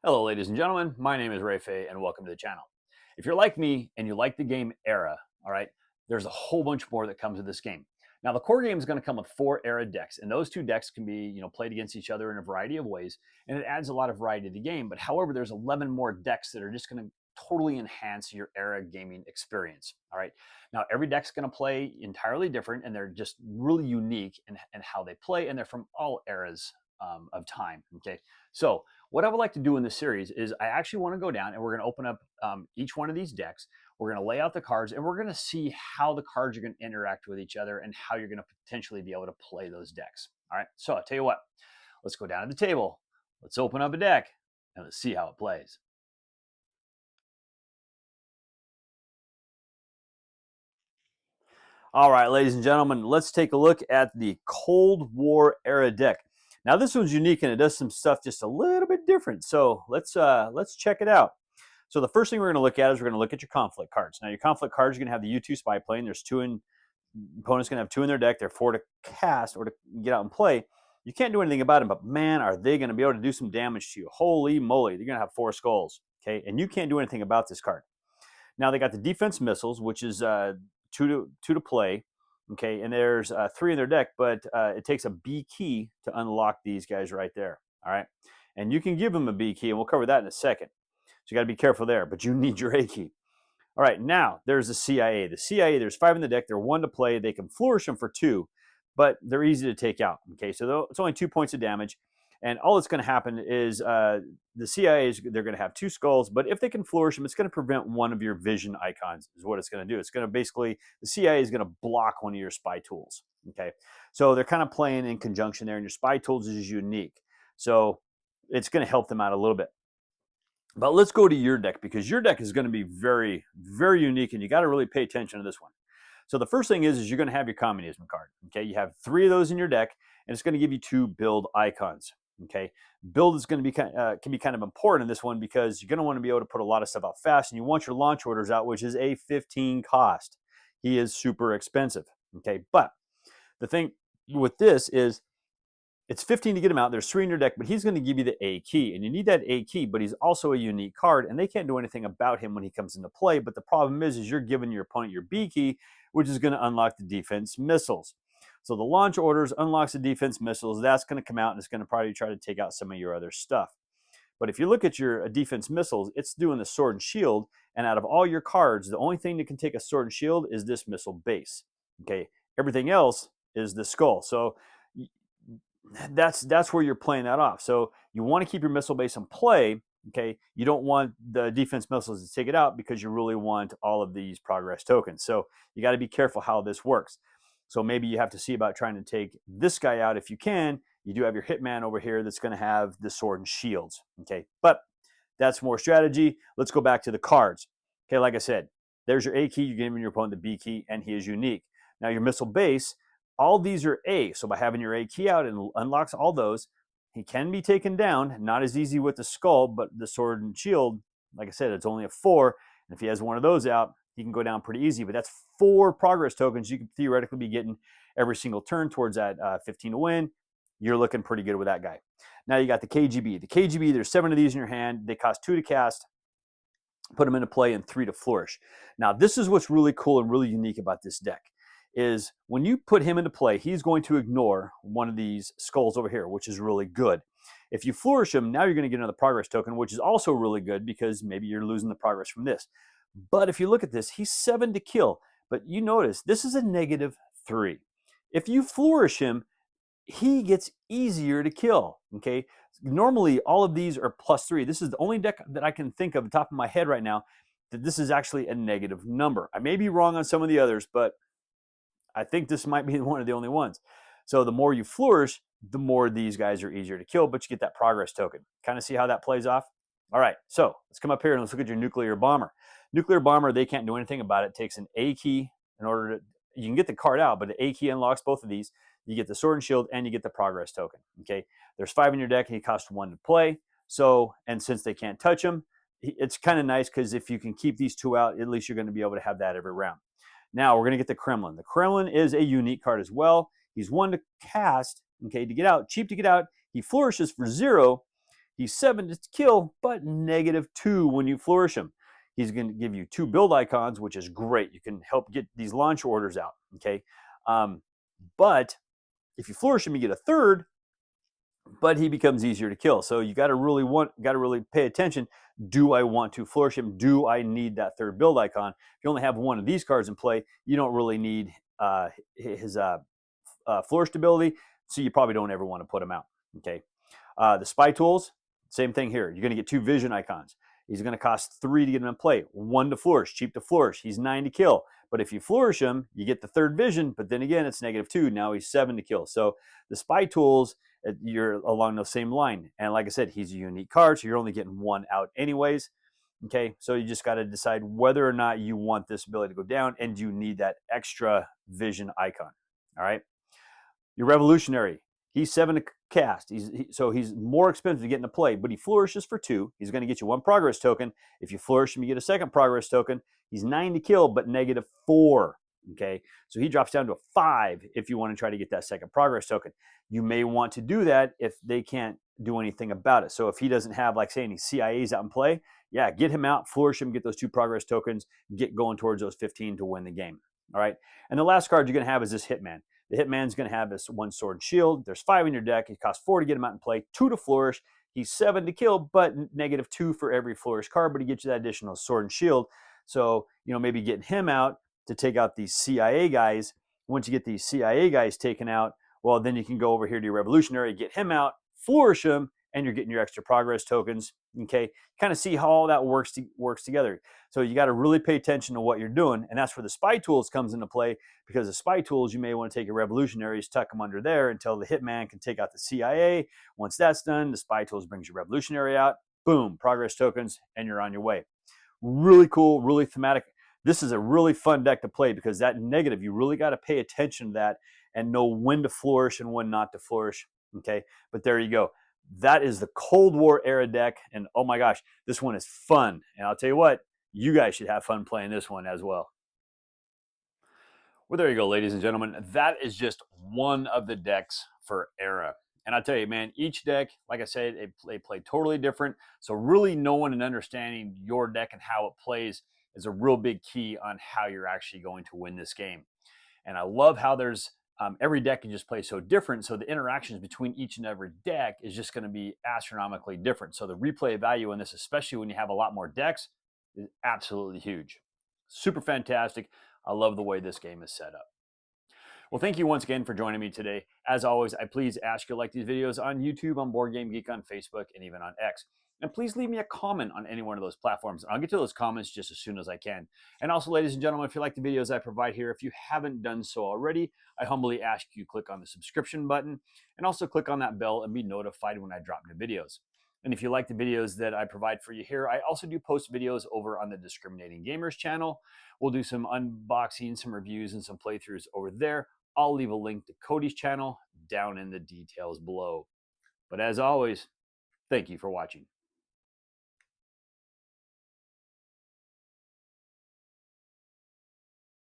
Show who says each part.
Speaker 1: Hello, ladies and gentlemen. My name is Phay, and welcome to the channel. If you're like me and you like the game Era, all right, there's a whole bunch more that comes with this game. Now, the core game is going to come with 4 Era decks, and those 2 decks can be, played against each other in a variety of ways, and it adds a lot of variety to the game. But however, there's 11 more decks that are just going to totally enhance your Era gaming experience. All right. Now, every deck's going to play entirely different, and they're just really unique in how they play, and they're from all eras of time. Okay. So, what I would like to do in this series is I actually want to go down and we're going to open up each one of these decks. We're going to lay out the cards and we're going to see how the cards are going to interact with each other and how you're going to potentially be able to play those decks. All right. So I'll tell you what, let's go down to the table. Let's open up a deck and let's see how it plays. All right, ladies and gentlemen, let's take a look at the Cold War era deck. Now this one's unique and it does some stuff just a little bit different. So let's check it out. So the first thing we're going to look at is we're going to look at your conflict cards. Now your conflict cards are going to have the U2 spy plane. There's 2 in opponents going to have 2 in their deck. They're 4 to cast or to get out and play. You can't do anything about them, but man, are they going to be able to do some damage to you? Holy moly! They're going to have 4 skulls. Okay, and you can't do anything about this card. Now they got the defense missiles, which is two to play. Okay, and there's 3 in their deck, but it takes a B key to unlock these guys right there. All right, and you can give them a B key, and we'll cover that in a second. So you got to be careful there, but you need your A key. All right, now there's the CIA. The CIA, there's 5 in the deck. They're 1 to play. They can flourish them for 2, but they're easy to take out. Okay, so it's only 2 points of damage. And all that's going to happen is the CIAs, they're going to have 2 skulls, but if they can flourish them, it's going to prevent one of your vision icons, is what it's going to do. It's going to basically, the CIA is going to block one of your spy tools. Okay, so they're kind of playing in conjunction there, and your spy tools is unique. So it's going to help them out a little bit. But let's go to your deck because your deck is going to be very, very unique, and you got to really pay attention to this one. So the first thing is you're going to have your communism card. Okay, you have 3 of those in your deck, and it's going to give you 2 build icons. Okay, build is going to be can be kind of important in this one because you're going to want to be able to put a lot of stuff out fast, and you want your launch orders out, which is a 15 cost. He is super expensive. Okay, but the thing with this is it's 15 to get him out. There's 3 in your deck, but he's going to give you the A key, and you need that A key, but he's also a unique card, and they can't do anything about him when he comes into play. But the problem is you're giving your opponent your B key, which is going to unlock the defense missiles. So the launch orders unlocks the defense missiles. That's going to come out, and it's going to probably try to take out some of your other stuff. But if you look at your defense missiles, it's doing the sword and shield, and out of all your cards, the only thing that can take a sword and shield is this missile base. Okay, everything else is the skull. So that's where you're playing that off. So you want to keep your missile base in play. Okay, you don't want the defense missiles to take it out because you really want all of these progress tokens. So you got to be careful how this works. So maybe you have to see about trying to take this guy out if you can. You do have your hitman over here that's going to have the sword and shields. Okay, but that's more strategy. Let's go back to the cards. Okay, like I said, there's your A key. You're giving your opponent the B key, and he is unique. Now your missile base, all these are A. So by having your A key out, it unlocks all those. He can be taken down. Not as easy with the skull, but the sword and shield, like I said, it's only a 4. And if he has one of those out, he can go down pretty easy. But that's 4 progress tokens you could theoretically be getting every single turn towards that 15 to win. You're looking pretty good with that guy. Now you got the KGB. The KGB, there's 7 of these in your hand. They cost 2 to cast, put them into play, and 3 to flourish. Now this is what's really cool and really unique about this deck is when you put him into play, he's going to ignore one of these skulls over here, which is really good. If you flourish him, now you're going to get another progress token, which is also really good because maybe you're losing the progress from this. But if you look at this, he's 7 to kill. But you notice this is a -3. If you flourish him, he gets easier to kill. Okay, normally all of these are +3. This is the only deck that I can think of at the top of my head right now that this is actually a negative number. I may be wrong on some of the others, but I think this might be one of the only ones. So the more you flourish, the more these guys are easier to kill, but you get that progress token. Kind of see how that plays off? All right, so let's come up here and let's look at your nuclear bomber. Nuclear bomber, they can't do anything about it. It takes an A key in order to, you can get the card out, but the A key unlocks both of these. You get the sword and shield and you get the progress token, okay? There's 5 in your deck and he costs 1 to play. So, and since they can't touch him, it's kind of nice because if you can keep these 2 out, at least you're going to be able to have that every round. Now we're going to get the Kremlin. The Kremlin is a unique card as well. He's 1 to cast, okay, to get out, cheap to get out. He flourishes for 0. He's 7 to kill, but -2 when you flourish him. He's going to give you 2 build icons, which is great. You can help get these launch orders out, okay? But if you flourish him, you get a 3rd, but he becomes easier to kill. So you got to really pay attention. Do I want to flourish him? Do I need that 3rd build icon? If you only have one of these cards in play, you don't really need his flourished ability, so you probably don't ever want to put him out. Okay. The spy tools, same thing here. You're going to get 2 vision icons. He's going to cost 3 to get him in play, 1 to flourish, cheap to flourish. He's 9 to kill. But if you flourish him, you get the 3rd vision, but then again, it's -2. Now he's 7 to kill. So the spy tools, you're along the same line. And like I said, he's a unique card, so you're only getting 1 out anyways. Okay, so you just got to decide whether or not you want this ability to go down and you need that extra vision icon. All right. Your revolutionary, he's 7 to cast. So he's more expensive to get into play, but he flourishes for 2. He's going to get you 1 progress token. If you flourish him, you get a 2nd progress token. He's 9 to kill, but -4. Okay, so he drops down to a 5 if you want to try to get that 2nd progress token. You may want to do that if they can't do anything about it. So if he doesn't have, like, say, any CIAs out in play, yeah, get him out, flourish him, get those 2 progress tokens, get going towards those 15 to win the game. All right, and the last card you're going to have is this Hitman. The Hitman's going to have this 1 sword and shield. There's 5 in your deck. It costs 4 to get him out in play, 2 to flourish. He's 7 to kill, but -2 for every flourish card, but he gets you that additional sword and shield. So, maybe getting him out to take out these CIA guys. Once you get these CIA guys taken out, well, then you can go over here to your revolutionary, get him out, flourish him, and you're getting your extra progress tokens. Okay, kind of see how all that works together. So you got to really pay attention to what you're doing, and that's where the spy tools comes into play. Because the spy tools, you may want to take your revolutionaries, tuck them under there until the hitman can take out the CIA. Once that's done, the spy tools brings your revolutionary out. Boom, progress tokens, and you're on your way. Really cool, really thematic. This is a really fun deck to play because that negative, you really got to pay attention to that and know when to flourish and when not to flourish. Okay, but there you go. That is the Cold War era deck, and oh my gosh, this one is fun. And I'll tell you what, you guys should have fun playing this one as well. Well, there you go, ladies and gentlemen. That is just one of the decks for era. And I tell you, man, each deck, like I said, they play totally different. So really knowing and understanding your deck and how it plays is a real big key on how you're actually going to win this game. And I love how there's every deck can just play so different. So the interactions between each and every deck is just going to be astronomically different. So the replay value in this, especially when you have a lot more decks, is absolutely huge. Super fantastic. I love the way this game is set up. Well, thank you once again for joining me today. As always, I please ask you to like these videos on YouTube, on Board Game Geek, on Facebook, and even on X. And please leave me a comment on any one of those platforms. I'll get to those comments just as soon as I can. And also, ladies and gentlemen, if you like the videos I provide here, if you haven't done so already, I humbly ask you click on the subscription button and also click on that bell and be notified when I drop new videos. And if you like the videos that I provide for you here, I also do post videos over on the Discriminating Gamers channel. We'll do some unboxing, some reviews, and some playthroughs over there. I'll leave a link to Cody's channel down in the details below. But as always, thank you for watching.